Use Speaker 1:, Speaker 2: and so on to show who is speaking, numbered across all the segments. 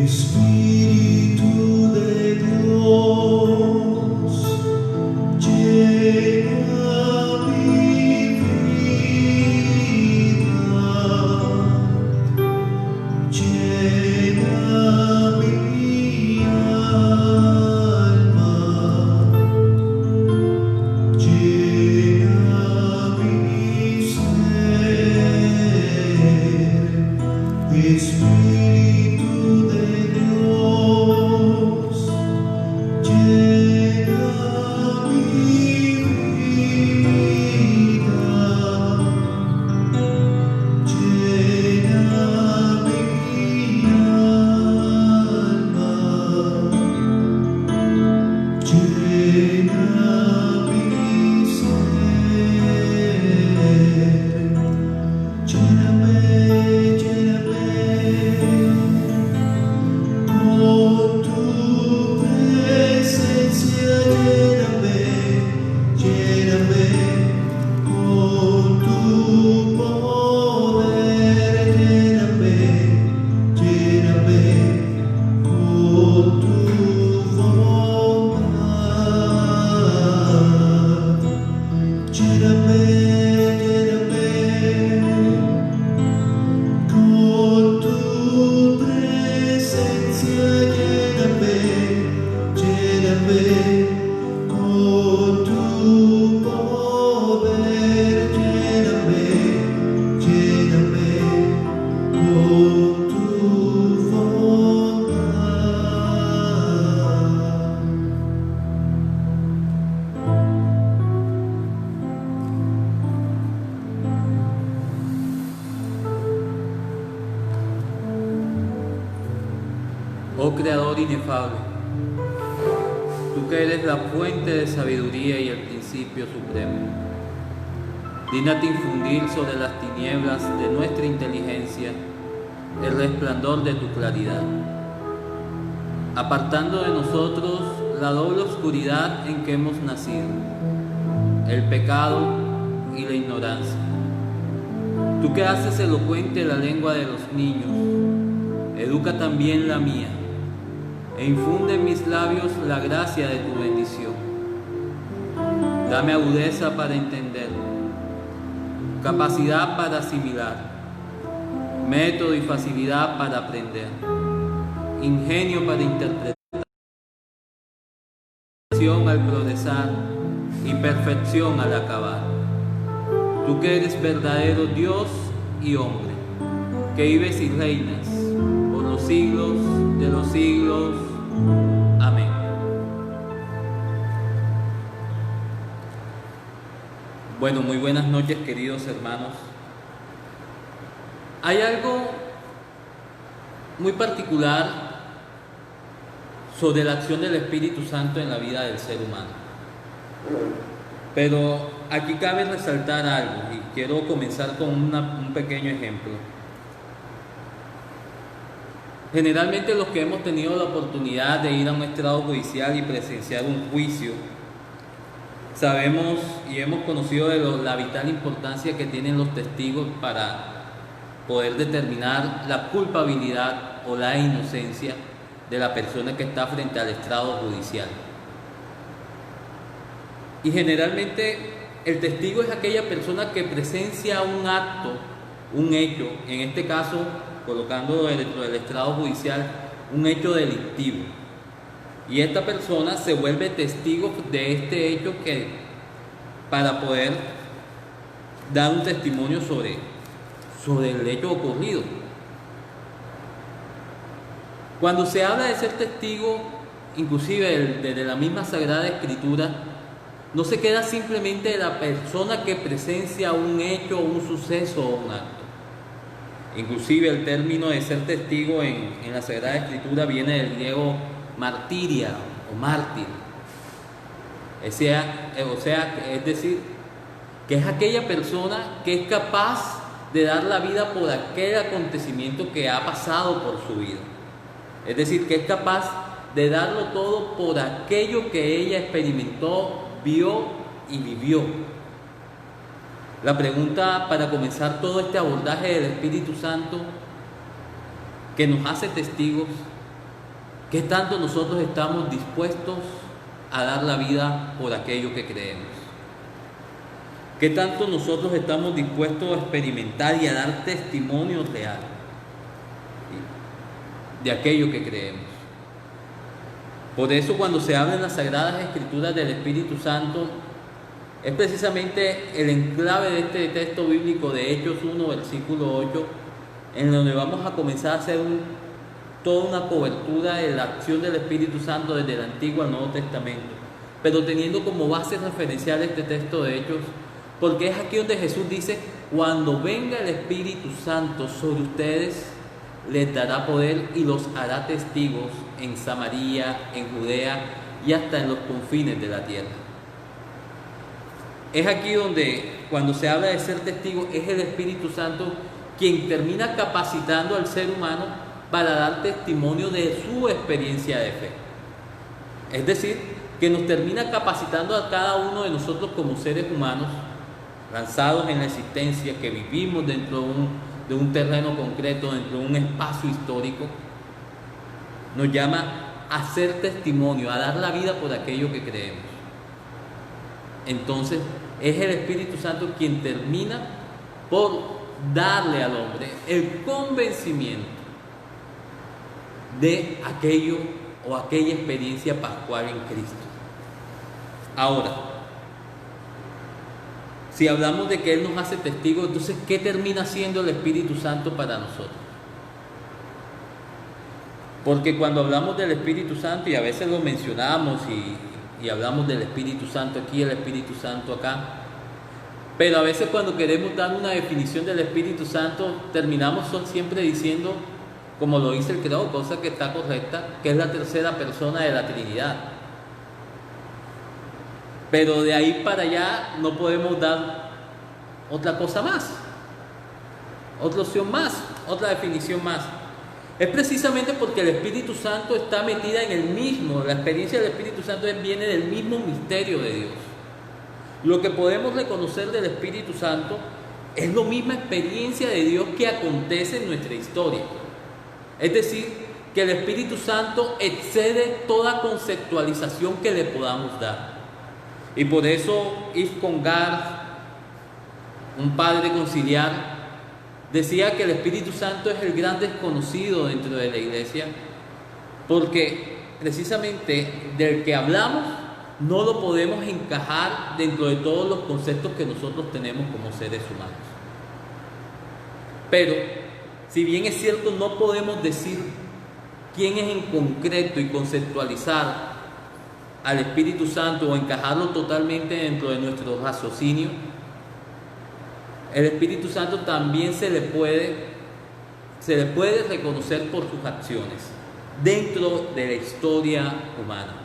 Speaker 1: Espíritu de Dios, llena mi vida, llena mi alma, llena mi ser. Espíritu de Dios, llena mi vida, llena mi alma, llena mi ser. Lléname, lléname con tu presencia, lléname, lléname con tu poder, lléname, lléname con tu bondad, lléname, lléname con tu presencia, lléname, lléname con tu poder, lléname, lléname con tu bondad.
Speaker 2: Oh Creador inefable, tú que eres la fuente de sabiduría y el principio supremo, dígnate infundir sobre las tinieblas de nuestra inteligencia el resplandor de tu claridad, apartando de nosotros la doble oscuridad en que hemos nacido, el pecado y la ignorancia. Tú que haces elocuente la lengua de los niños, educa también la mía, e infunde en mis labios la gracia de tu bendición. Dame agudeza para entender, capacidad para asimilar, método y facilidad para aprender, ingenio para interpretar, al progresar y perfección al acabar. Tú que eres verdadero Dios y hombre, que vives y reinas por los siglos de los siglos. Amén. Bueno, muy buenas noches, queridos hermanos. Hay algo muy particular sobre la acción del Espíritu Santo en la vida del ser humano. Pero aquí cabe resaltar algo y quiero comenzar con un pequeño ejemplo. Generalmente los que hemos tenido la oportunidad de ir a un estrado judicial y presenciar un juicio, sabemos y hemos conocido de la vital importancia que tienen los testigos para poder determinar la culpabilidad o la inocencia de la persona que está frente al estrado judicial. Y generalmente el testigo es aquella persona que presencia un acto, un hecho, en este caso, colocándolo dentro del estrado judicial, un hecho delictivo. Y esta persona se vuelve testigo de este hecho para poder dar un testimonio sobre el hecho ocurrido. Cuando se habla de ser testigo, inclusive desde la misma Sagrada Escritura, no se queda simplemente la persona que presencia un hecho, un suceso o un acto. Inclusive el término de ser testigo en la Sagrada Escritura viene del griego martiria o mártir. Es decir, que es aquella persona que es capaz de dar la vida por aquel acontecimiento que ha pasado por su vida. Es decir, que es capaz de darlo todo por aquello que ella experimentó, vio y vivió. La pregunta para comenzar todo este abordaje del Espíritu Santo que nos hace testigos ¿Qué tanto nosotros estamos dispuestos a dar la vida por aquello que creemos? ¿Qué tanto nosotros estamos dispuestos a experimentar y a dar testimonio real de aquello que creemos? Por eso cuando se habla en las Sagradas Escrituras del Espíritu Santo, es precisamente el enclave de este texto bíblico de Hechos 1, versículo 8, en donde vamos a comenzar a hacer toda una cobertura de la acción del Espíritu Santo desde el Antiguo al Nuevo Testamento, pero teniendo como base referencial este texto de Hechos, porque es aquí donde Jesús dice: cuando venga el Espíritu Santo sobre ustedes, les dará poder y los hará testigos en Samaria, en Judea y hasta en los confines de la tierra. Es aquí donde, cuando se habla de ser testigo, es el Espíritu Santo quien termina capacitando al ser humano para dar testimonio de su experiencia de fe. Es decir, que nos termina capacitando a cada uno de nosotros como seres humanos, lanzados en la existencia, que vivimos dentro de un terreno concreto, dentro de un espacio histórico. Nos llama a ser testimonio, a dar la vida por aquello que creemos. Entonces, es el Espíritu Santo quien termina por darle al hombre el convencimiento de aquello o aquella experiencia pascual en Cristo. Ahora, si hablamos de que Él nos hace testigos, entonces, ¿qué termina siendo el Espíritu Santo para nosotros? Porque cuando hablamos del Espíritu Santo, y a veces lo mencionamos y hablamos del Espíritu Santo aquí, el Espíritu Santo acá, pero a veces cuando queremos dar una definición del Espíritu Santo, terminamos siempre diciendo, como lo dice el creador, cosa que está correcta, que es la tercera persona de la Trinidad. Pero de ahí para allá no podemos dar otra cosa más, otra opción más, otra definición más. Es precisamente porque el Espíritu Santo está metida en el mismo, la experiencia del Espíritu Santo viene del mismo misterio de Dios. Lo que podemos reconocer del Espíritu Santo es la misma experiencia de Dios que acontece en nuestra historia. Es decir, que el Espíritu Santo excede toda conceptualización que le podamos dar. Y por eso Yves Congar, un padre conciliar, decía que el Espíritu Santo es el gran desconocido dentro de la iglesia, porque precisamente del que hablamos no lo podemos encajar dentro de todos los conceptos que nosotros tenemos como seres humanos. Pero, si bien es cierto, no podemos decir quién es en concreto y conceptualizar al Espíritu Santo o encajarlo totalmente dentro de nuestro raciocinio, el Espíritu Santo también se le puede reconocer por sus acciones dentro de la historia humana.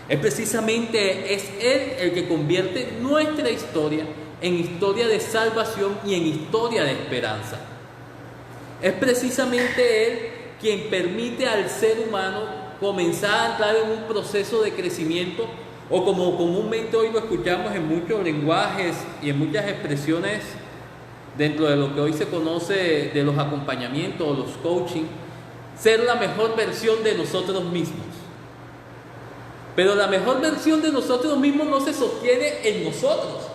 Speaker 2: Es precisamente Él el que convierte nuestra historia en historia de salvación y en historia de esperanza. Es precisamente Él quien permite al ser humano comenzar a entrar en un proceso de crecimiento, o como comúnmente hoy lo escuchamos en muchos lenguajes y en muchas expresiones dentro de lo que hoy se conoce de los acompañamientos o los coaching, ser la mejor versión de nosotros mismos. Pero la mejor versión de nosotros mismos no se sostiene en nosotros,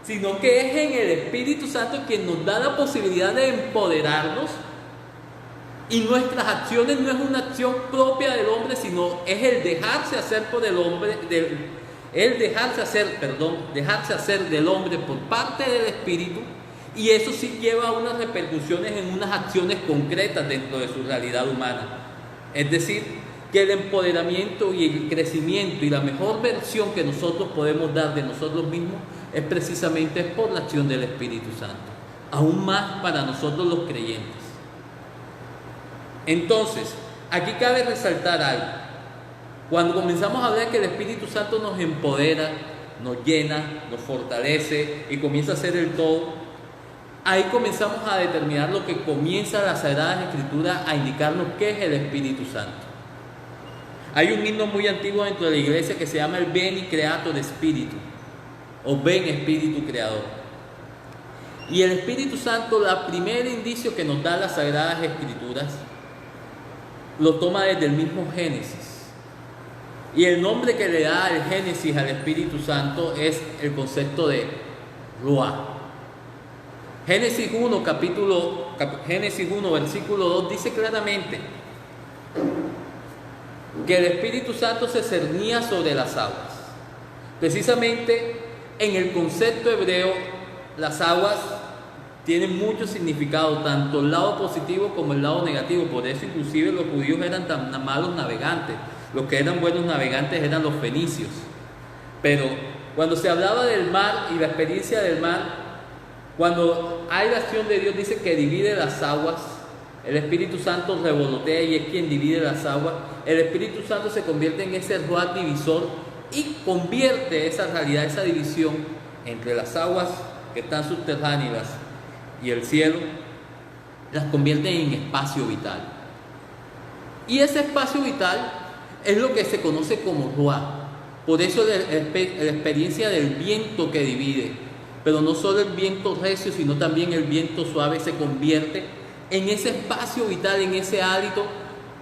Speaker 2: sino que es en el Espíritu Santo quien nos da la posibilidad de empoderarnos, y nuestras acciones no es una acción propia del hombre, sino es el dejarse hacer por el hombre, dejarse hacer del hombre por parte del Espíritu, y eso sí lleva unas repercusiones en unas acciones concretas dentro de su realidad humana. Es decir, que el empoderamiento y el crecimiento y la mejor versión que nosotros podemos dar de nosotros mismos es precisamente por la acción del Espíritu Santo, aún más para nosotros los creyentes. Entonces, aquí cabe resaltar algo. Cuando comenzamos a hablar que el Espíritu Santo nos empodera, nos llena, nos fortalece y comienza a ser el todo, ahí comenzamos a determinar lo que comienza la Sagrada Escritura a indicarnos qué es el Espíritu Santo. Hay un himno muy antiguo dentro de la iglesia que se llama el Veni Creator Spiritu, o Ven Espíritu Creador. Y el Espíritu Santo, el primer indicio que nos da las Sagradas Escrituras, lo toma desde el mismo Génesis. Y el nombre que le da el Génesis al Espíritu Santo es el concepto de Ruach. Génesis 1, versículo 2 dice claramente que el Espíritu Santo se cernía sobre las aguas. Precisamente en el concepto hebreo, las aguas tienen mucho significado, tanto el lado positivo como el lado negativo. Por eso inclusive los judíos eran tan malos navegantes. Los que eran buenos navegantes eran los fenicios. Pero cuando se hablaba del mar y la experiencia del mar, cuando hay la acción de Dios, dice que divide las aguas. El Espíritu Santo revolotea y es quien divide las aguas. El Espíritu Santo se convierte en ese ruach divisor y convierte esa realidad, esa división entre las aguas que están subterráneas y el cielo, las convierte en espacio vital. Y ese espacio vital es lo que se conoce como ruach. Por eso la experiencia del viento que divide, pero no solo el viento recio, sino también el viento suave, se convierte en ese espacio vital, en ese hálito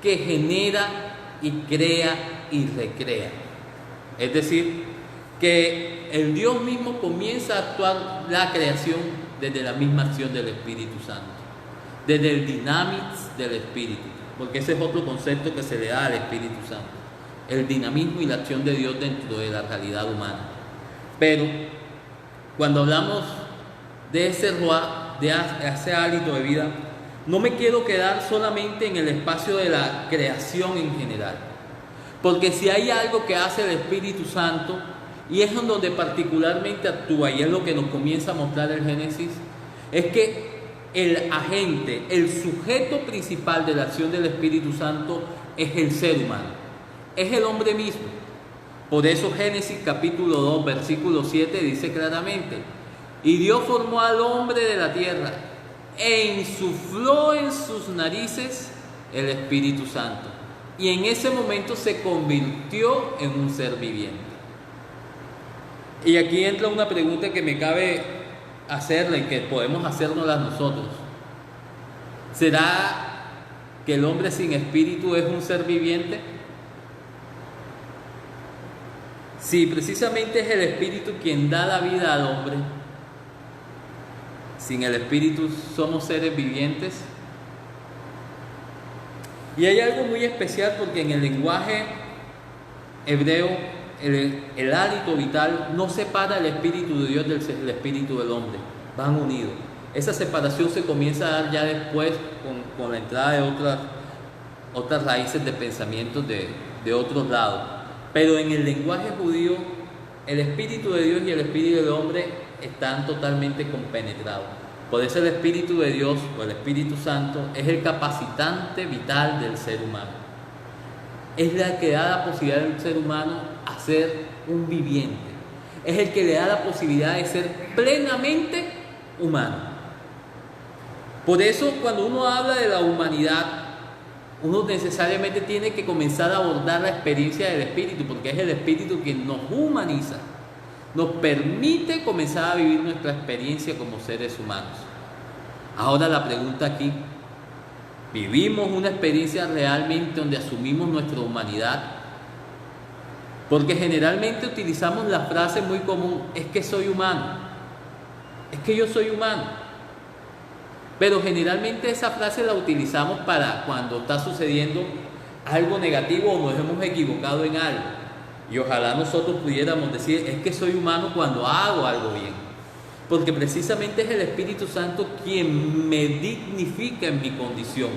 Speaker 2: que genera y crea y recrea. Es decir, que el Dios mismo comienza a actuar la creación desde la misma acción del Espíritu Santo, desde el dynamics del Espíritu, porque ese es otro concepto que se le da al Espíritu Santo, el dinamismo y la acción de Dios dentro de la realidad humana. Pero cuando hablamos de ese ruach, de ese hálito de vida, no me quiero quedar solamente en el espacio de la creación en general, porque si hay algo que hace el Espíritu Santo, y es en donde particularmente actúa, y es lo que nos comienza a mostrar el Génesis, es que el agente, el sujeto principal de la acción del Espíritu Santo es el ser humano, es el hombre mismo. Por eso Génesis capítulo 2, versículo 7 dice claramente: y Dios formó al hombre de la tierra e insufló en sus narices el Espíritu Santo, y en ese momento se convirtió en un ser viviente. Y aquí entra una pregunta que me cabe hacerla y que podemos hacérnosla nosotros. ¿Será que el hombre sin espíritu es un ser viviente? Si precisamente es el espíritu quien da la vida al hombre, sin el espíritu somos seres vivientes. Y hay algo muy especial, porque en el lenguaje hebreo el hálito vital no separa el espíritu de Dios del espíritu del hombre, van unidos. Esa separación se comienza a dar ya después con la entrada de otras raíces de pensamientos de otros lados. Pero en el lenguaje judío, el espíritu de Dios y el espíritu del hombre están totalmente compenetrados. Por eso el Espíritu de Dios, o el Espíritu Santo, es el capacitante vital del ser humano. Es la que da la posibilidad del ser humano a ser un viviente. Es el que le da la posibilidad de ser plenamente humano. Por eso cuando uno habla de la humanidad, uno necesariamente tiene que comenzar a abordar la experiencia del Espíritu, porque es el Espíritu quien nos humaniza, nos permite comenzar a vivir nuestra experiencia como seres humanos. Ahora la pregunta aquí: ¿vivimos una experiencia realmente donde asumimos nuestra humanidad? Porque generalmente utilizamos la frase muy común: es que soy humano, es que yo soy humano. Pero generalmente esa frase la utilizamos para cuando está sucediendo algo negativo o nos hemos equivocado en algo. Y ojalá nosotros pudiéramos decir: es que soy humano cuando hago algo bien. Porque precisamente es el Espíritu Santo quien me dignifica en mi condición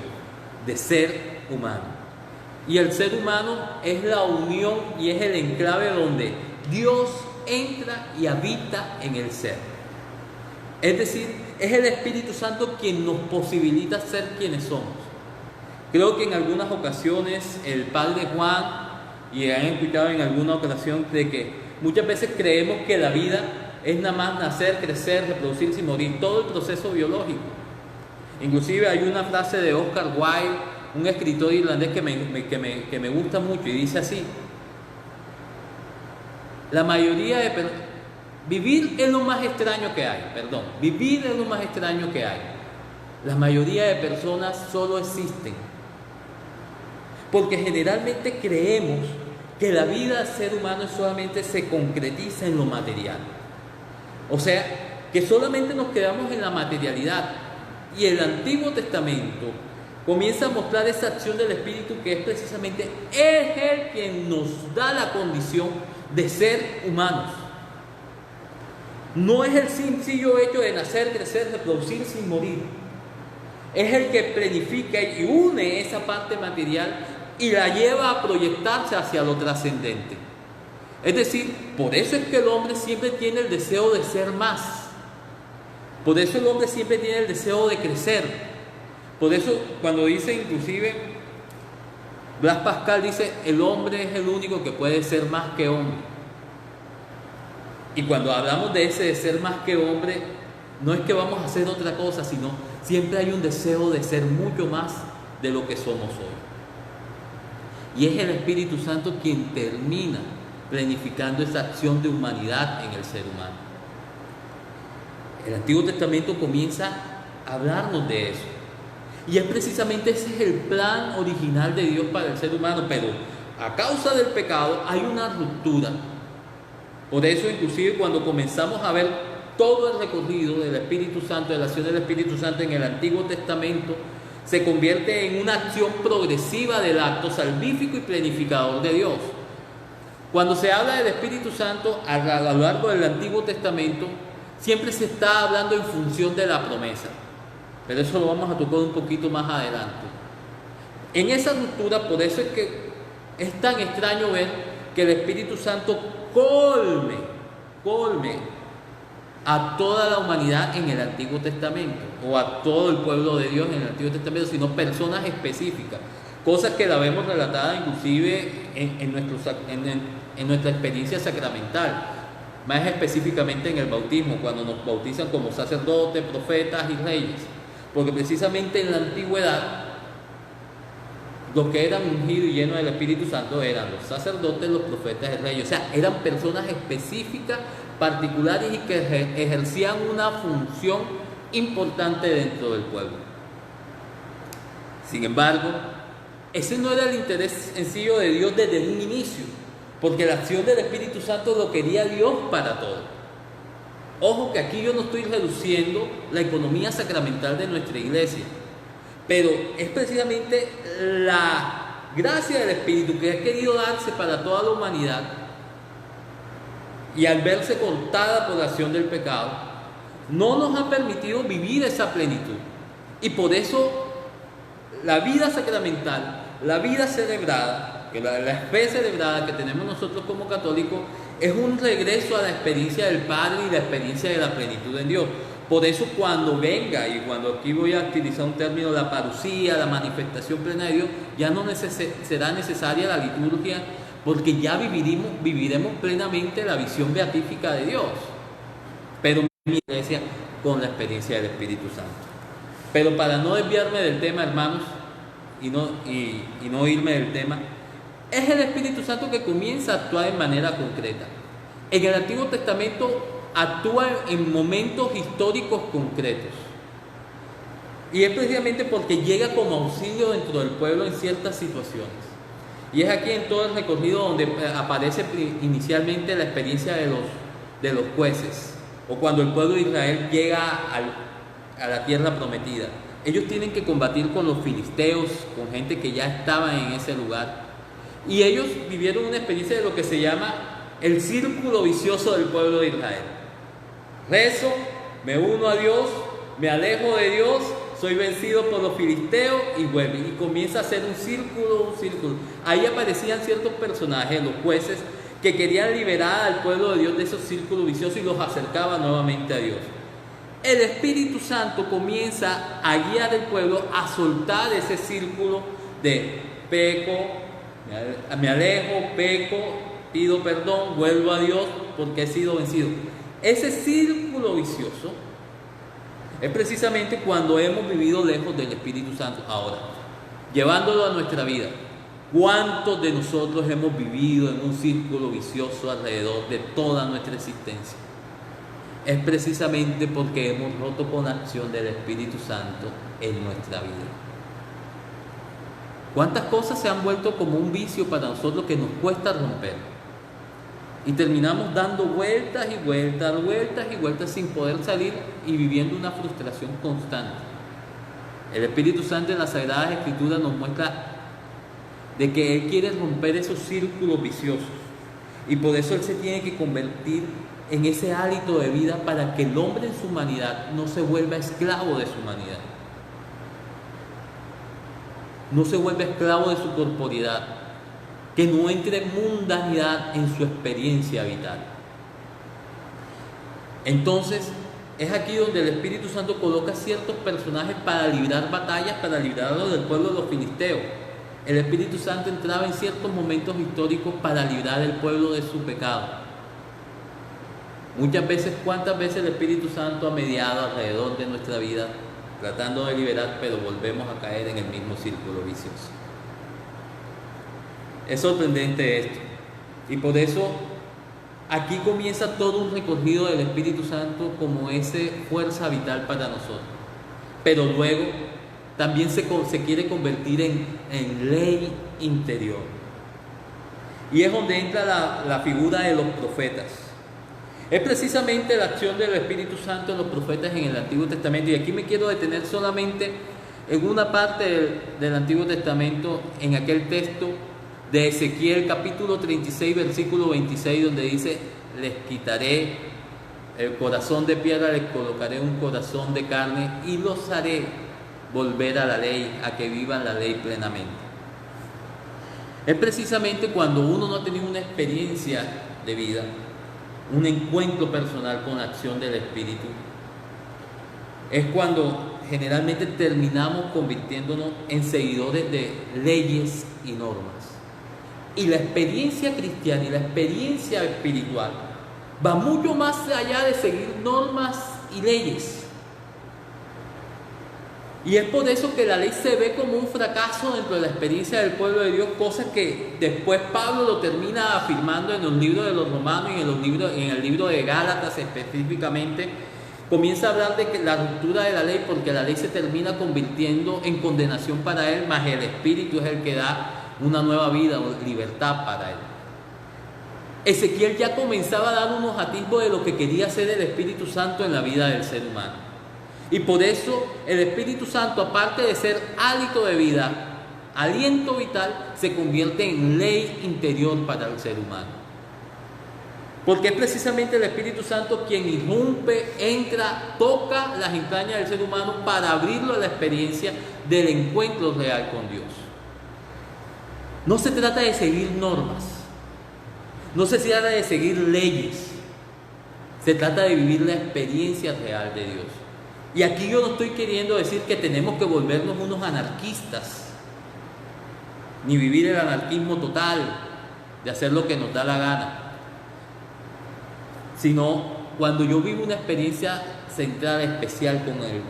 Speaker 2: de ser humano. Y el ser humano es la unión y es el enclave donde Dios entra y habita en el ser. Es decir, es el Espíritu Santo quien nos posibilita ser quienes somos. Creo que en algunas ocasiones el Padre Juan, y han escuchado en alguna ocasión, de que muchas veces creemos que la vida es nada más nacer, crecer, reproducirse y morir, todo el proceso biológico. Inclusive hay una frase de Oscar Wilde, un escritor irlandés que me gusta mucho, y dice así: la mayoría de vivir es lo más extraño que hay, vivir es lo más extraño que hay. La mayoría de personas solo existen porque generalmente creemos que la vida del ser humano solamente se concretiza en lo material. O sea, que solamente nos quedamos en la materialidad. Y el Antiguo Testamento comienza a mostrar esa acción del Espíritu, que es precisamente Él quien nos da la condición de ser humanos. No es el sencillo hecho de nacer, crecer, reproducir sin morir. Es el que planifica y une esa parte material y la lleva a proyectarse hacia lo trascendente. Es decir, por eso es que el hombre siempre tiene el deseo de ser más. Por eso el hombre siempre tiene el deseo de crecer. Por eso cuando dice, inclusive, Blas Pascal dice, el hombre es el único que puede ser más que hombre. Y cuando hablamos de ese de ser más que hombre, no es que vamos a hacer otra cosa, sino siempre hay un deseo de ser mucho más de lo que somos hoy. Y es el Espíritu Santo quien termina planificando esa acción de humanidad en el ser humano. El Antiguo Testamento comienza a hablarnos de eso. Y es precisamente ese es el plan original de Dios para el ser humano, pero a causa del pecado hay una ruptura. Por eso, inclusive, cuando comenzamos a ver todo el recorrido del Espíritu Santo, de la acción del Espíritu Santo en el Antiguo Testamento, se convierte en una acción progresiva del acto salvífico y planificador de Dios. Cuando se habla del Espíritu Santo a lo largo del Antiguo Testamento, siempre se está hablando en función de la promesa. Pero eso lo vamos a tocar un poquito más adelante. En esa ruptura, por eso es que es tan extraño ver que el Espíritu Santo colme a toda la humanidad en el Antiguo Testamento, o a todo el pueblo de Dios en el Antiguo Testamento, sino personas específicas, cosas que la vemos relatada inclusive en nuestra experiencia sacramental, más específicamente en el bautismo, cuando nos bautizan como sacerdotes, profetas y reyes, porque precisamente en la antigüedad los que eran ungidos y llenos del Espíritu Santo eran los sacerdotes, los profetas y reyes. O sea, eran personas específicas, particulares y que ejercían una función importante dentro del pueblo. Sin embargo, ese no era el interés sencillo de Dios desde un inicio, porque la acción del Espíritu Santo lo quería Dios para todo. Ojo que aquí yo no estoy reduciendo la economía sacramental de nuestra iglesia, pero es precisamente la gracia del Espíritu que ha querido darse para toda la humanidad, y al verse cortada por la acción del pecado, no nos ha permitido vivir esa plenitud. Y por eso la vida sacramental, la vida celebrada, que la fe celebrada que tenemos nosotros como católicos, es un regreso a la experiencia del Padre y la experiencia de la plenitud en Dios. Por eso cuando venga, y cuando aquí voy a utilizar un término, la parucía, la manifestación plena de Dios, ya no será necesaria la liturgia, porque ya viviremos plenamente la visión beatífica de Dios. Pero mi iglesia con la experiencia del Espíritu Santo. Pero para no desviarme del tema, hermanos, y no irme del tema, es el Espíritu Santo que comienza a actuar de manera concreta. En el Antiguo Testamento actúa en momentos históricos concretos. Y es precisamente porque llega como auxilio dentro del pueblo en ciertas situaciones. Y es aquí en todo el recorrido donde aparece inicialmente la experiencia de los jueces, o cuando el pueblo de Israel llega a la tierra prometida. Ellos tienen que combatir con los filisteos, con gente que ya estaba en ese lugar. Y ellos vivieron una experiencia de lo que se llama el círculo vicioso del pueblo de Israel. Rezo, me uno a Dios, me alejo de Dios, soy vencido por los filisteos y vuelve. Y comienza a hacer un círculo. Ahí aparecían ciertos personajes, los jueces, que querían liberar al pueblo de Dios de esos círculos viciosos y los acercaba nuevamente a Dios. El Espíritu Santo comienza a guiar al pueblo a soltar ese círculo de peco, me alejo, peco, pido perdón, vuelvo a Dios porque he sido vencido. Ese círculo vicioso es precisamente cuando hemos vivido lejos del Espíritu Santo. Ahora, llevándolo a nuestra vida, ¿cuántos de nosotros hemos vivido en un círculo vicioso alrededor de toda nuestra existencia? Es precisamente porque hemos roto con la acción del Espíritu Santo en nuestra vida. ¿Cuántas cosas se han vuelto como un vicio para nosotros que nos cuesta romper? Y terminamos dando vueltas y vueltas, vueltas y vueltas sin poder salir y viviendo una frustración constante. El Espíritu Santo en las Sagradas Escrituras nos muestra de que Él quiere romper esos círculos viciosos. Y por eso Él se tiene que convertir en ese hálito de vida para que el hombre en su humanidad no se vuelva esclavo de su humanidad. No se vuelva esclavo de su corporidad. Que no entre en mundanidad en su experiencia vital. Entonces, es aquí donde el Espíritu Santo coloca ciertos personajes para librar batallas, para librarlos del pueblo de los filisteos. El Espíritu Santo entraba en ciertos momentos históricos para librar al pueblo de su pecado. Muchas veces, ¿cuántas veces el Espíritu Santo ha mediado alrededor de nuestra vida, tratando de liberar, pero volvemos a caer en el mismo círculo vicioso? Es sorprendente esto. Y por eso aquí comienza todo un recorrido del Espíritu Santo como esa fuerza vital para nosotros. Pero luego también se quiere convertir en ley interior. Y es donde entra la figura de los profetas. Es precisamente la acción del Espíritu Santo en los profetas en el Antiguo Testamento. Y aquí me quiero detener solamente en una parte del Antiguo Testamento, en aquel texto de Ezequiel capítulo 36, versículo 26, donde dice: les quitaré el corazón de piedra, les colocaré un corazón de carne y los haré volver a la ley, a que vivan la ley plenamente. Es precisamente cuando uno no ha tenido una experiencia de vida, un encuentro personal con la acción del Espíritu, es cuando generalmente terminamos convirtiéndonos en seguidores de leyes y normas. Y la experiencia cristiana y la experiencia espiritual va mucho más allá de seguir normas y leyes. Y es por eso que la ley se ve como un fracaso dentro de la experiencia del pueblo de Dios, cosa que después Pablo lo termina afirmando en los libros de los Romanos y en el libro de Gálatas específicamente. Comienza a hablar de que la ruptura de la ley, porque la ley se termina convirtiendo en condenación para él, más el Espíritu es el que da una nueva vida o libertad para él. Ezequiel ya comenzaba a dar unos atisbos de lo que quería hacer el Espíritu Santo en la vida del ser humano. Y por eso el Espíritu Santo, aparte de ser hálito de vida, aliento vital, se convierte en ley interior para el ser humano. Porque es precisamente el Espíritu Santo quien irrumpe, entra, toca las entrañas del ser humano para abrirlo a la experiencia del encuentro real con Dios. No se trata de seguir normas, no se trata de seguir leyes, se trata de vivir la experiencia real de Dios. Y aquí yo no estoy queriendo decir que tenemos que volvernos unos anarquistas, ni vivir el anarquismo total, de hacer lo que nos da la gana, sino cuando yo vivo una experiencia centrada, especial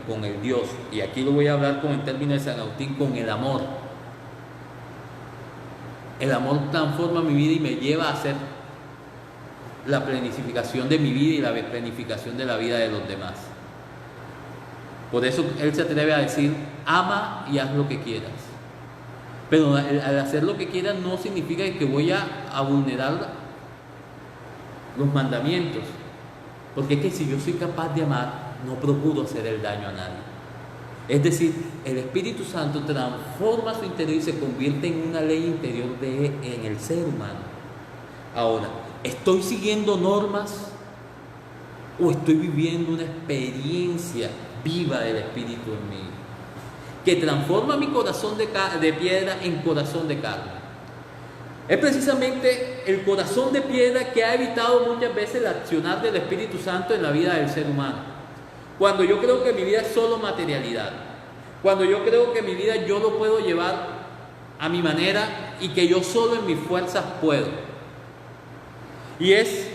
Speaker 2: con el Dios, y aquí lo voy a hablar con el término de San Agustín, con el amor. El amor transforma mi vida y me lleva a hacer la planificación de mi vida y la planificación de la vida de los demás. Por eso él se atreve a decir: ama y haz lo que quieras. Pero al hacer lo que quieras no significa que voy a vulnerar los mandamientos. Porque es que si yo soy capaz de amar, no procuro hacer el daño a nadie. Es decir, el Espíritu Santo transforma su interior y se convierte en una ley interior en el ser humano. Ahora, ¿estoy siguiendo normas o estoy viviendo una experiencia viva del Espíritu en mí, que transforma mi corazón de piedra en corazón de carne? Es precisamente el corazón de piedra que ha evitado muchas veces el accionar del Espíritu Santo en la vida del ser humano. Cuando yo creo que mi vida es solo materialidad, cuando yo creo que mi vida yo lo puedo llevar a mi manera y que yo solo en mis fuerzas puedo. Y es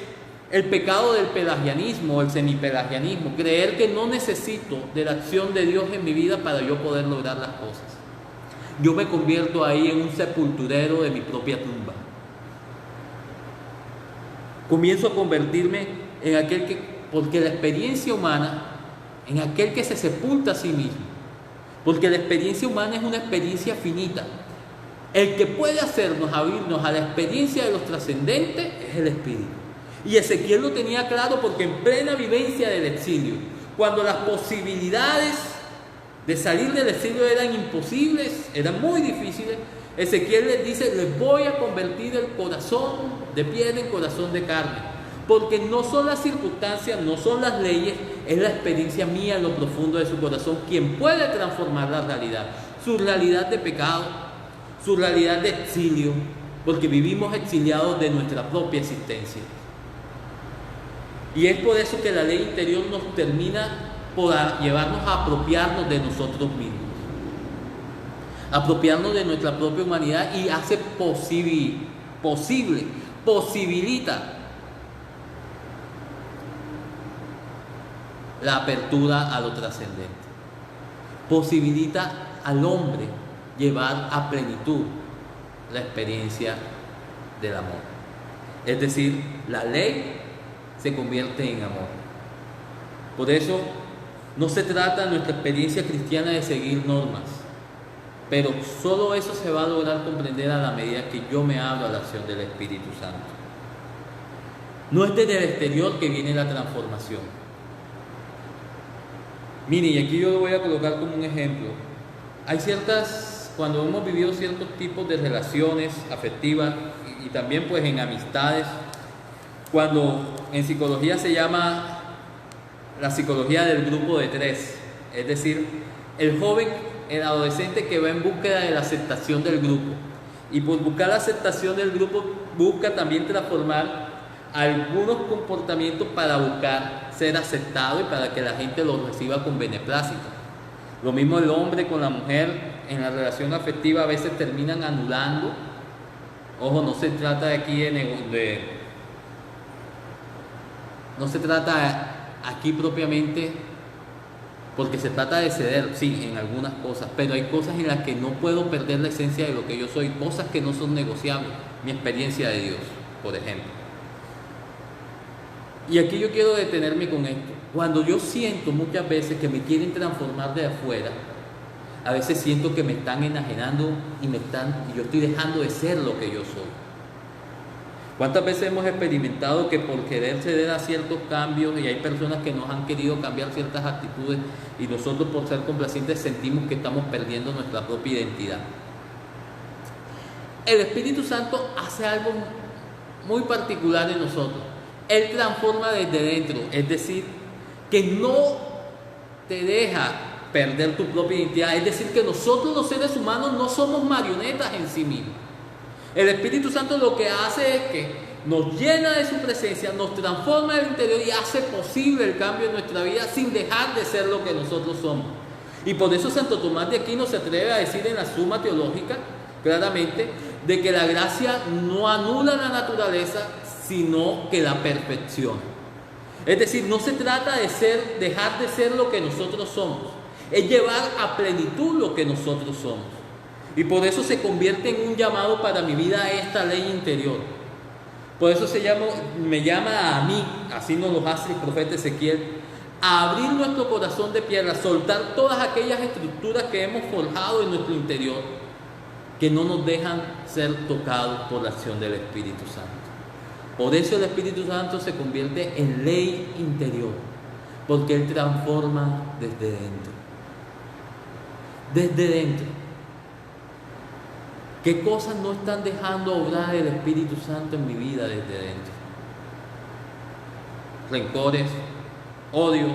Speaker 2: el pecado del pelagianismo, el semipelagianismo, creer que no necesito de la acción de Dios en mi vida para yo poder lograr las cosas. Yo me convierto ahí en un sepulturero de mi propia tumba. Comienzo a convertirme en aquel que, porque la experiencia humana, en aquel que se sepulta a sí mismo, porque la experiencia humana es una experiencia finita. El que puede hacernos abrirnos a la experiencia de los trascendentes es el Espíritu. Y Ezequiel lo tenía claro porque en plena vivencia del exilio, cuando las posibilidades de salir del exilio eran imposibles, eran muy difíciles, Ezequiel les dice: les voy a convertir el corazón de piedra en corazón de carne, porque no son las circunstancias, no son las leyes, es la experiencia mía en lo profundo de su corazón quien puede transformar la realidad, su realidad de pecado, su realidad de exilio, porque vivimos exiliados de nuestra propia existencia. Y es por eso que la ley interior nos termina por llevarnos a apropiarnos de nosotros mismos, apropiarnos de nuestra propia humanidad, y hace posibilita la apertura a lo trascendente, posibilita al hombre llevar a plenitud la experiencia del amor. Es decir, la ley se convierte en amor. Por eso no se trata en nuestra experiencia cristiana de seguir normas, pero solo eso se va a lograr comprender a la medida que yo me abro a la acción del Espíritu Santo. No es desde el exterior que viene la transformación. Mire, y aquí yo lo voy a colocar como un ejemplo. Hay cuando hemos vivido ciertos tipos de relaciones afectivas y también pues en amistades, cuando en psicología se llama la psicología del grupo de tres, es decir, el joven, el adolescente que va en búsqueda de la aceptación del grupo, y por buscar la aceptación del grupo busca también transformar algunos comportamientos para buscar ser aceptado y para que la gente lo reciba con beneplácito. Lo mismo el hombre con la mujer en la relación afectiva, a veces terminan anulando. Ojo, no se trata de aquí no se trata aquí propiamente, porque se trata de ceder, sí, en algunas cosas, pero hay cosas en las que no puedo perder la esencia de lo que yo soy, cosas que no son negociables, mi experiencia de Dios, por ejemplo. Y aquí yo quiero detenerme con esto. Cuando yo siento muchas veces que me quieren transformar de afuera, a veces siento que me están enajenando y yo estoy dejando de ser lo que yo soy. ¿Cuántas veces hemos experimentado que por querer ceder a ciertos cambios, y hay personas que nos han querido cambiar ciertas actitudes, y nosotros por ser complacientes sentimos que estamos perdiendo nuestra propia identidad? El Espíritu Santo hace algo muy particular en nosotros. Él transforma desde dentro, es decir, que no te deja perder tu propia identidad, es decir, que nosotros los seres humanos no somos marionetas en sí mismos. El Espíritu Santo lo que hace es que nos llena de su presencia, nos transforma en el interior y hace posible el cambio en nuestra vida sin dejar de ser lo que nosotros somos. Y por eso Santo Tomás de Aquino se atreve a decir en la Suma Teológica claramente de que la gracia no anula la naturaleza, sino que la perfecciona. Es decir, no se trata de dejar de ser lo que nosotros somos, es llevar a plenitud lo que nosotros somos. Y por eso se convierte en un llamado para mi vida a esta ley interior. Por eso me llama a mí, así nos lo hace el profeta Ezequiel, a abrir nuestro corazón de piedra, soltar todas aquellas estructuras que hemos forjado en nuestro interior, que no nos dejan ser tocados por la acción del Espíritu Santo. Por eso el Espíritu Santo se convierte en ley interior, porque Él transforma desde dentro. Desde dentro. ¿Qué cosas no están dejando obrar el Espíritu Santo en mi vida desde dentro? Rencores, odios,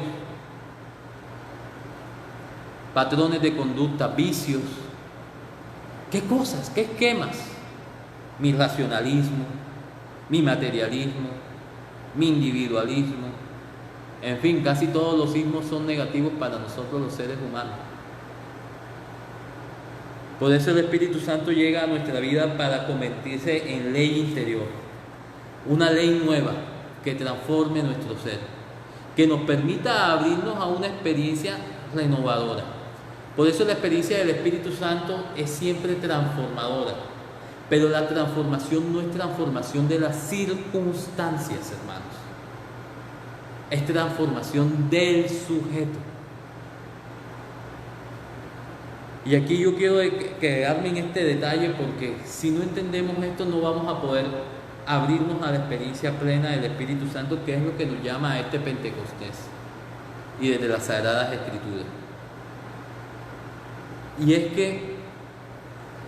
Speaker 2: patrones de conducta, vicios. ¿Qué cosas? ¿Qué esquemas? Mi racionalismo, mi materialismo, mi individualismo. En fin, casi todos los sismos son negativos para nosotros los seres humanos. Por eso el Espíritu Santo llega a nuestra vida para convertirse en ley interior, una ley nueva que transforme nuestro ser, que nos permita abrirnos a una experiencia renovadora. Por eso la experiencia del Espíritu Santo es siempre transformadora, pero la transformación no es transformación de las circunstancias, hermanos, es transformación del sujeto. Y aquí yo quiero quedarme en este detalle porque si no entendemos esto no vamos a poder abrirnos a la experiencia plena del Espíritu Santo, que es lo que nos llama a este Pentecostés y desde las Sagradas Escrituras. Y es que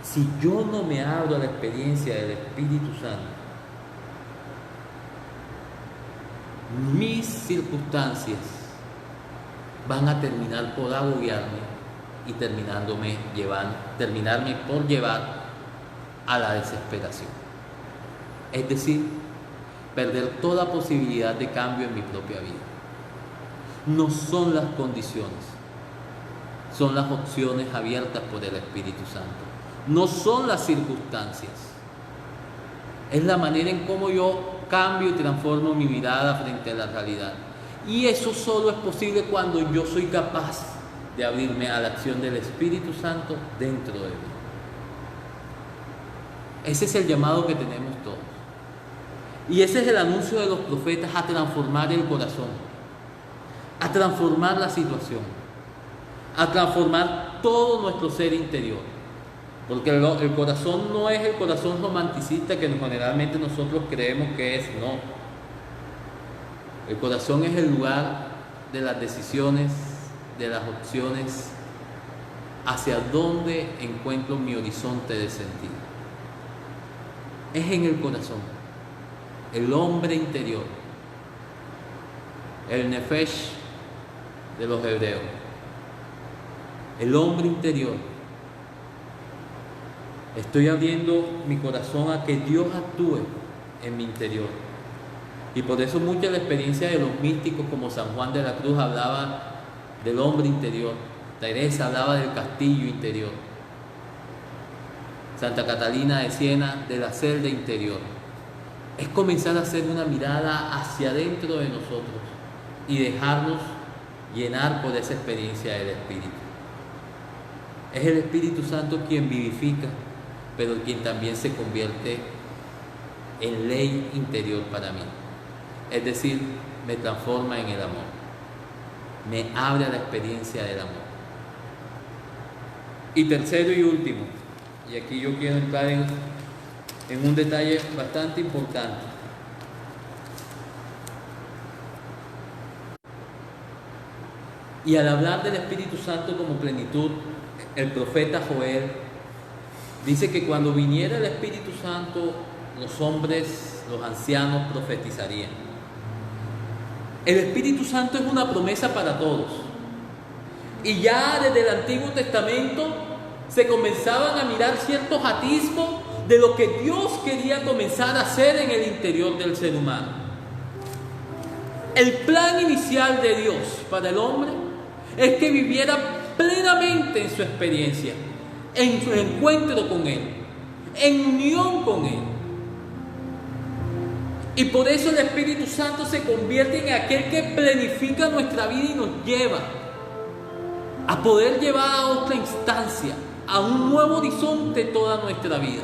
Speaker 2: si yo no me abro a la experiencia del Espíritu Santo, mis circunstancias van a terminar por agobiarme y terminarme por llevar a la desesperación. Es decir, perder toda posibilidad de cambio en mi propia vida. No son las condiciones, son las opciones abiertas por el Espíritu Santo. No son las circunstancias. Es la manera en cómo yo cambio y transformo mi mirada frente a la realidad. Y eso solo es posible cuando yo soy capaz de abrirme a la acción del Espíritu Santo dentro de mí. Ese es el llamado que tenemos todos. Y ese es el anuncio de los profetas, a transformar el corazón, a transformar la situación, a transformar todo nuestro ser interior. Porque el corazón no es el corazón romanticista que generalmente nosotros creemos que es, no. El corazón es el lugar de las decisiones, de las opciones, hacia dónde encuentro mi horizonte de sentido. Es en el corazón, el hombre interior, el nefesh de los hebreos, el hombre interior. Estoy abriendo mi corazón a que Dios actúe en mi interior. Y por eso mucha de la experiencia de los místicos como San Juan de la Cruz hablaba del hombre interior. Teresa hablaba del castillo interior. Santa Catalina de Siena de la celda interior. Es comenzar a hacer una mirada hacia adentro de nosotros y dejarnos llenar por esa experiencia del Espíritu. Es el Espíritu Santo quien vivifica, pero quien también se convierte en ley interior para mí. Es decir, me transforma en el amor. Me abre a la experiencia del amor. Y tercero y último, y aquí yo quiero entrar en un detalle bastante importante. Y al hablar del Espíritu Santo como plenitud, el profeta Joel dice que cuando viniera el Espíritu Santo, los hombres, los ancianos profetizarían. El Espíritu Santo es una promesa para todos. Y ya desde el Antiguo Testamento se comenzaban a mirar ciertos atisbos de lo que Dios quería comenzar a hacer en el interior del ser humano. El plan inicial de Dios para el hombre es que viviera plenamente en su experiencia, en su encuentro con Él, en unión con Él. Y por eso el Espíritu Santo se convierte en aquel que planifica nuestra vida y nos lleva a poder llevar a otra instancia, a un nuevo horizonte toda nuestra vida.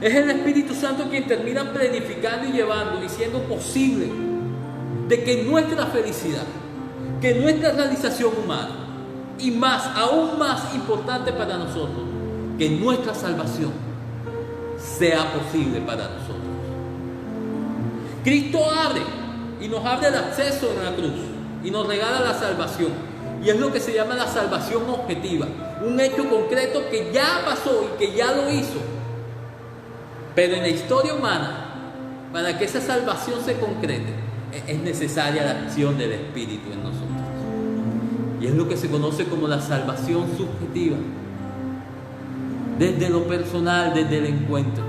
Speaker 2: Es el Espíritu Santo quien termina planificando y llevando y siendo posible de que nuestra felicidad, que nuestra realización humana, y más, aún más importante para nosotros, que nuestra salvación sea posible para nosotros. Cristo abre y nos abre el acceso en la cruz y nos regala la salvación. Y es lo que se llama la salvación objetiva, un hecho concreto que ya pasó y que ya lo hizo. Pero en la historia humana, para que esa salvación se concrete, es necesaria la acción del Espíritu en nosotros. Y es lo que se conoce como la salvación subjetiva, desde lo personal, desde el encuentro.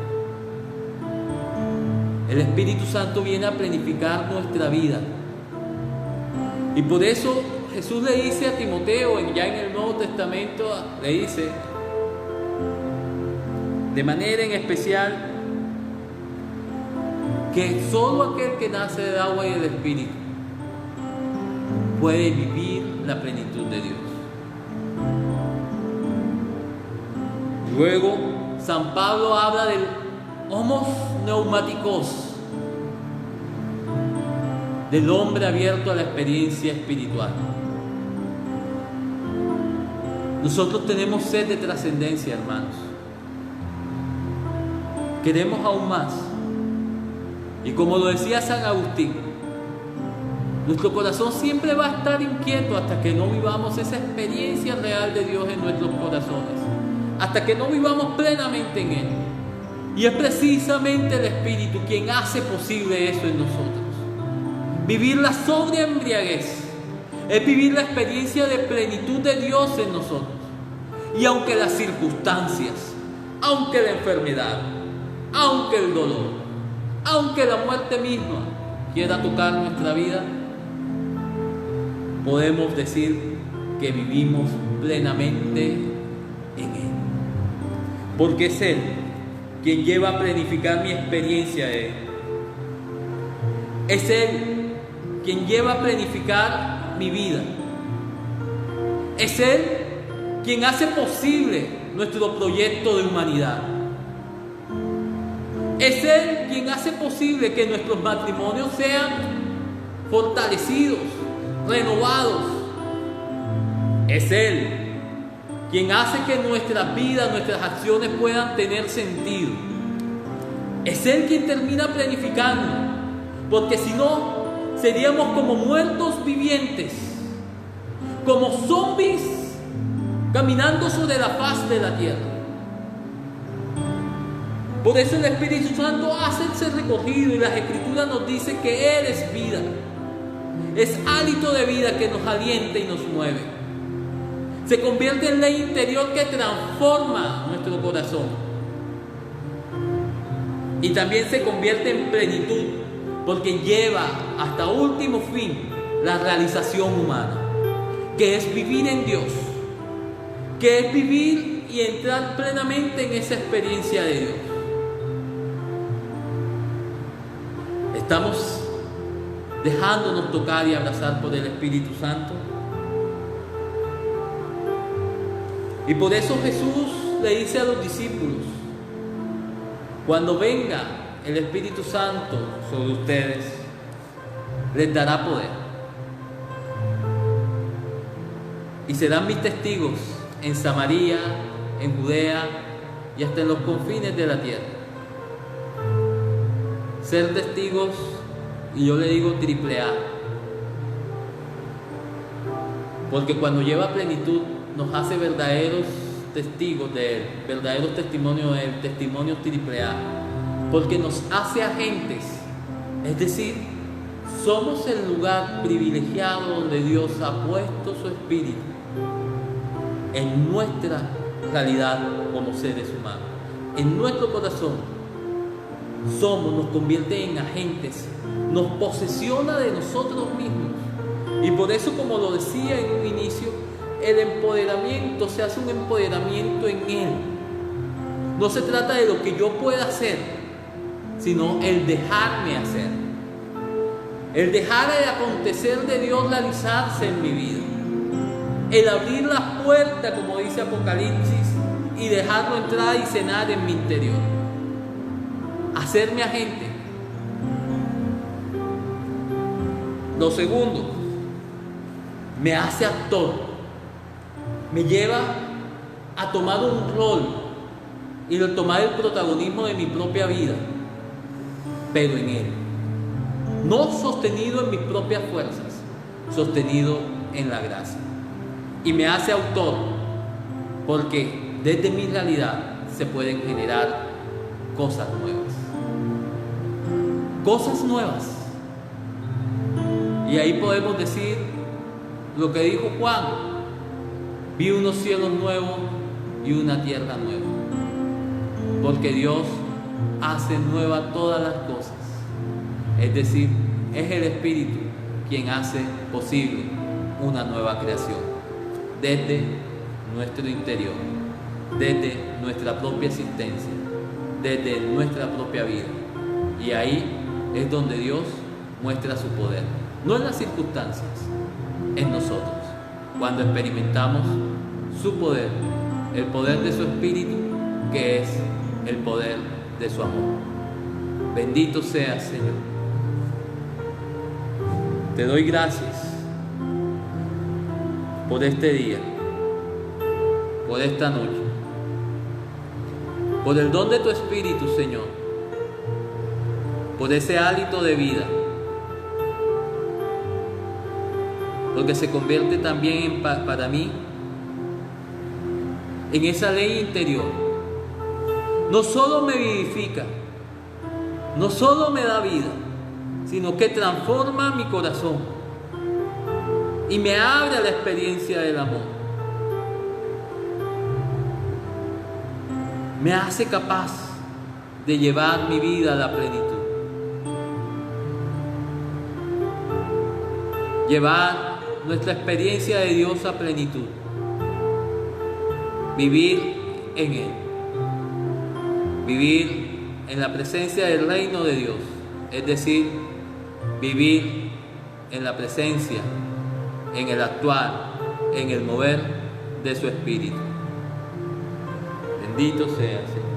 Speaker 2: El Espíritu Santo viene a planificar nuestra vida. Y por eso Jesús le dice a Timoteo, ya en el Nuevo Testamento, le dice, de manera en especial, que solo aquel que nace del agua y del Espíritu puede vivir la plenitud de Dios. Luego, San Pablo habla del homos neumáticos, del hombre abierto a la experiencia espiritual. Nosotros tenemos sed de trascendencia, hermanos. Queremos aún más. Y como lo decía San Agustín, nuestro corazón siempre va a estar inquieto hasta que no vivamos esa experiencia real de Dios en nuestros corazones, hasta que no vivamos plenamente en Él. Y es precisamente el Espíritu quien hace posible eso en nosotros. Vivir la sobria embriaguez es vivir la experiencia de plenitud de Dios en nosotros. Y aunque las circunstancias, aunque la enfermedad, aunque el dolor, aunque la muerte misma quiera tocar nuestra vida, podemos decir que vivimos plenamente en Él. Porque es Él quien lleva a planificar mi experiencia de Él. Es Él quien lleva a planificar mi vida. Es Él quien hace posible nuestro proyecto de humanidad. Es Él quien hace posible que nuestros matrimonios sean fortalecidos, renovados. Es Él quien hace que nuestras vidas, nuestras acciones puedan tener sentido. Es Él quien termina planificando, porque si no, seríamos como muertos vivientes, como zombies caminando sobre la faz de la tierra. Por eso el Espíritu Santo hace ese recorrido y las Escrituras nos dicen que Él es vida. Es hálito de vida que nos alienta y nos mueve. Se convierte en ley interior que transforma nuestro corazón. Y también se convierte en plenitud, porque lleva hasta último fin la realización humana, que es vivir en Dios, que es vivir y entrar plenamente en esa experiencia de Dios. Estamos dejándonos tocar y abrazar por el Espíritu Santo. Y por eso Jesús le dice a los discípulos: cuando venga el Espíritu Santo sobre ustedes, les dará poder. Y serán mis testigos en Samaria, en Judea y hasta en los confines de la tierra. Ser testigos, y yo le digo triple A, porque cuando lleva plenitud nos hace verdaderos testigos de Él, verdaderos testimonios de Él, testimonios triple A, porque nos hace agentes, es decir, somos el lugar privilegiado donde Dios ha puesto su Espíritu en nuestra realidad como seres humanos, en nuestro corazón. Nos convierte en agentes, nos posesiona de nosotros mismos. Y por eso, como lo decía en un inicio, el empoderamiento se hace un empoderamiento en Él. No se trata de lo que yo pueda hacer, sino el dejarme hacer. El dejar el acontecer de Dios realizarse en mi vida. El abrir la puerta, como dice Apocalipsis, y dejarlo entrar y cenar en mi interior. Hacerme agente. Lo segundo, me hace actor. Me lleva a tomar un rol y a tomar el protagonismo de mi propia vida, pero en Él. No sostenido en mis propias fuerzas, sostenido en la gracia. Y me hace autor, porque desde mi realidad se pueden generar cosas nuevas. Cosas nuevas. Y ahí podemos decir lo que dijo Juan: vi unos cielos nuevos y una tierra nueva. Porque Dios hace nuevas todas las cosas. Es decir, es el Espíritu quien hace posible una nueva creación. Desde nuestro interior, desde nuestra propia existencia, desde nuestra propia vida. Y ahí es donde Dios muestra su poder, no en las circunstancias, en nosotros, cuando experimentamos su poder, el poder de su Espíritu, que es el poder de su amor. Bendito seas, Señor. Te doy gracias por este día. por esta noche, por el don de tu Espíritu, Señor, por ese hálito de vida, porque se convierte también para mí en esa ley interior. No solo me vivifica, no solo me da vida, sino que transforma mi corazón y me abre a la experiencia del amor. Me hace capaz de llevar mi vida a la plenitud. Llevar nuestra experiencia de Dios a plenitud. Vivir en Él. Vivir en la presencia del reino de Dios. Es decir, vivir en la presencia, en el actuar, en el mover de su Espíritu. Bendito sea, Señor.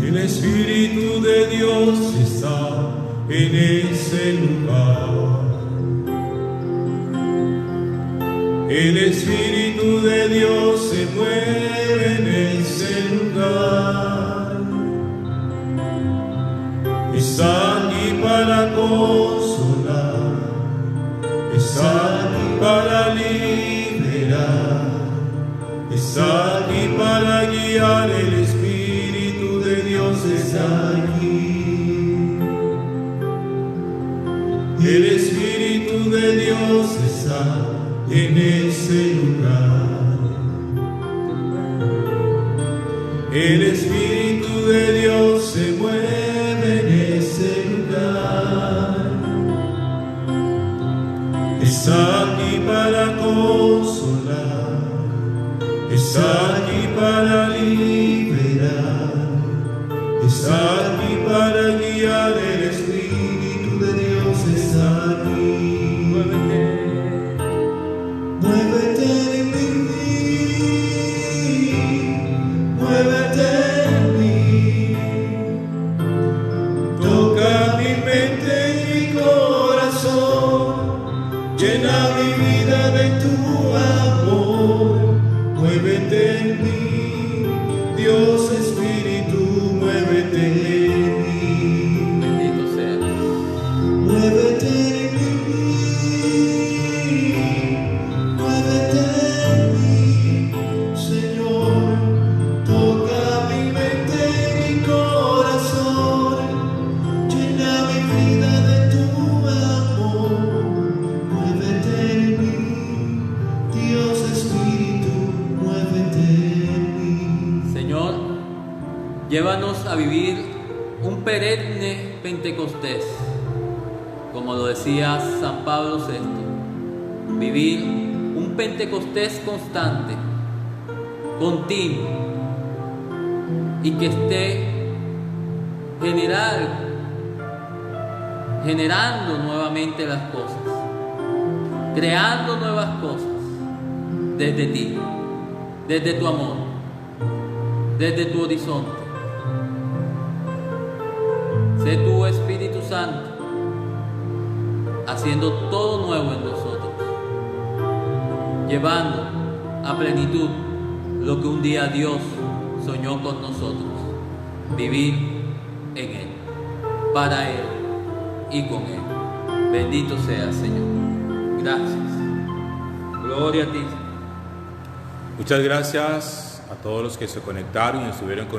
Speaker 1: El Espíritu de Dios está en ese lugar. El Espíritu de Dios se mueve en ese lugar. Está aquí para consolar, está aquí para liberar, está aquí para guiar. El Espíritu de Dios está aquí. El Espíritu de Dios está en ese lugar. El Espíritu de Dios se mueve en ese lugar. Está aquí para consolar, está aquí para liberar, está aquí para guiar. El Espíritu de Dios está aquí. Muévete en mí, muévete en mí, toca mi mente y mi corazón, llena mi vida de tu amor. Muévete en mí, Dios Espíritu, muévete en mí.
Speaker 2: Bendito seas.
Speaker 1: Muévete en mí, muévete en mí, Señor. Toca mi mente y mi corazón, llena mi vida de tu amor. Muévete en mí, Dios Espíritu, muévete en mí.
Speaker 2: Señor, llévanos a vivir un perenne Pentecostés, como lo decía San Pablo VI. Vivir un Pentecostés constante, continuo, y que esté generando nuevamente las cosas, creando nuevas cosas desde ti, desde tu amor, desde tu horizonte. Sé tu Espíritu Santo haciendo todo nuevo en nosotros, llevando a plenitud lo que un día Dios soñó con nosotros, vivir en Él, para Él y con Él. Bendito sea, Señor. Gracias. Gloria a ti.
Speaker 3: Muchas gracias a todos los que se conectaron y estuvieron con nosotros.